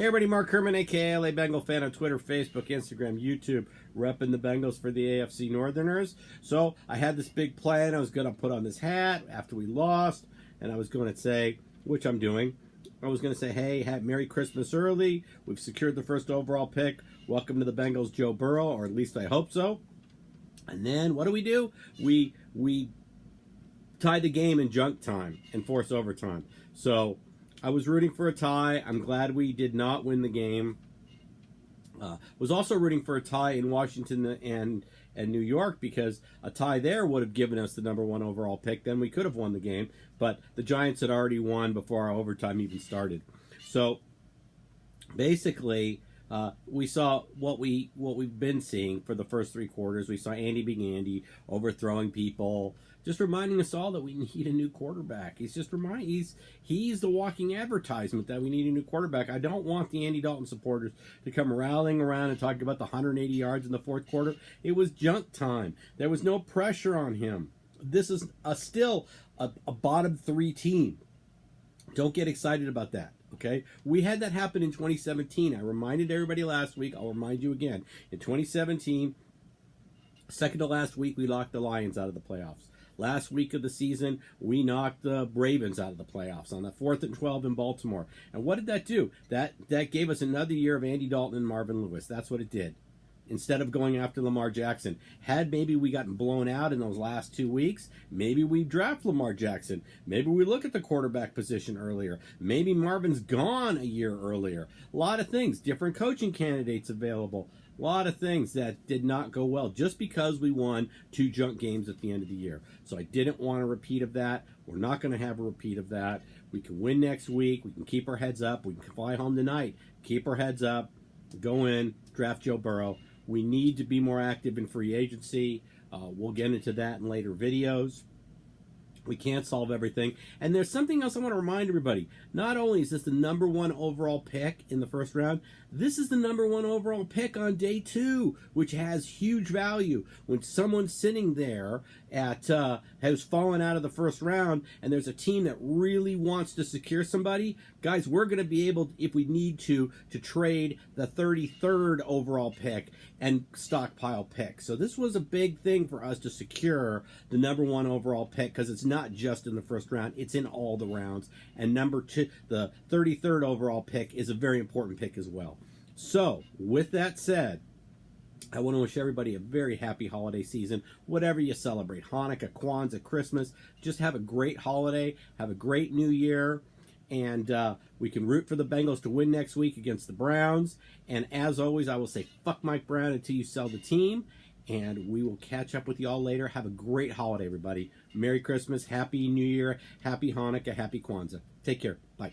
Hey everybody, Mark Herman, aka LA Bengal fan on Twitter, Facebook, Instagram, YouTube, repping the Bengals for the AFC Northerners. So I had this big plan. I was going to put on this hat after we lost, and I was going to say, which I'm doing, I was going to say, hey, Merry Christmas early. We've secured the first overall pick. Welcome to the Bengals, Joe Burrow, or at least I hope so. And then what do? We tied the game in junk time and forced overtime. So I was rooting for a tie. I'm glad we did not win the game. Was also rooting for a tie in Washington and New York, because a tie there would have given us the #1 overall pick. Then we could have won the game, but the Giants had already won before our overtime even started. So basically, we saw what we've been seeing for the first 3 quarters. We saw Andy being Andy, overthrowing people, just reminding us all that we need a new quarterback. He's the walking advertisement that we need a new quarterback. I don't want the Andy Dalton supporters to come rallying around and talking about the 180 yards in the fourth quarter. It was junk time. There was no pressure on him. This is still a bottom 3 team. Don't get excited about that. Okay, we had that happen in 2017. I reminded everybody last week. I'll remind you again. In 2017, second to last week, we knocked the Lions out of the playoffs. Last week of the season, we knocked the Ravens out of the playoffs on the 4th and 12 in Baltimore. And what did that do? That gave us another year of Andy Dalton and Marvin Lewis. That's what it did. Instead of going after Lamar Jackson. Had maybe we gotten blown out in those last 2 weeks, maybe we draft Lamar Jackson. Maybe we look at the quarterback position earlier. Maybe Marvin's gone a year earlier. A lot of things. Different coaching candidates available. A lot of things that did not go well just because we won 2 junk games at the end of the year. So I didn't want a repeat of that. We're not going to have a repeat of that. We can win next week. We can keep our heads up. We can fly home tonight. Keep our heads up. Go in. Draft Joe Burrow. We need to be more active in free agency. We'll get into that in later videos. We can't solve everything. And there's something else I want to remind everybody. Not only is this the #1 overall pick in the first round, this is the #1 overall pick on day 2, which has huge value. When someone's sitting there has fallen out of the first round, and there's a team that really wants to secure somebody, guys, we're going to be able, if we need to trade the 33rd overall pick and stockpile picks. So this was a big thing for us to secure the #1 overall pick, because it's not just in the first round, it's in all the rounds. And number 2, the 33rd overall pick, is a very important pick as well. So, with that said, I want to wish everybody a very happy holiday season. Whatever you celebrate, Hanukkah, Kwanzaa, Christmas, just have a great holiday, have a great new year, and we can root for the Bengals to win next week against the Browns. And as always, I will say fuck Mike Brown until you sell the team, and we will catch up with you all later. Have a great holiday, everybody. Merry Christmas, Happy New Year, Happy Hanukkah, Happy Kwanzaa. Take care. Bye.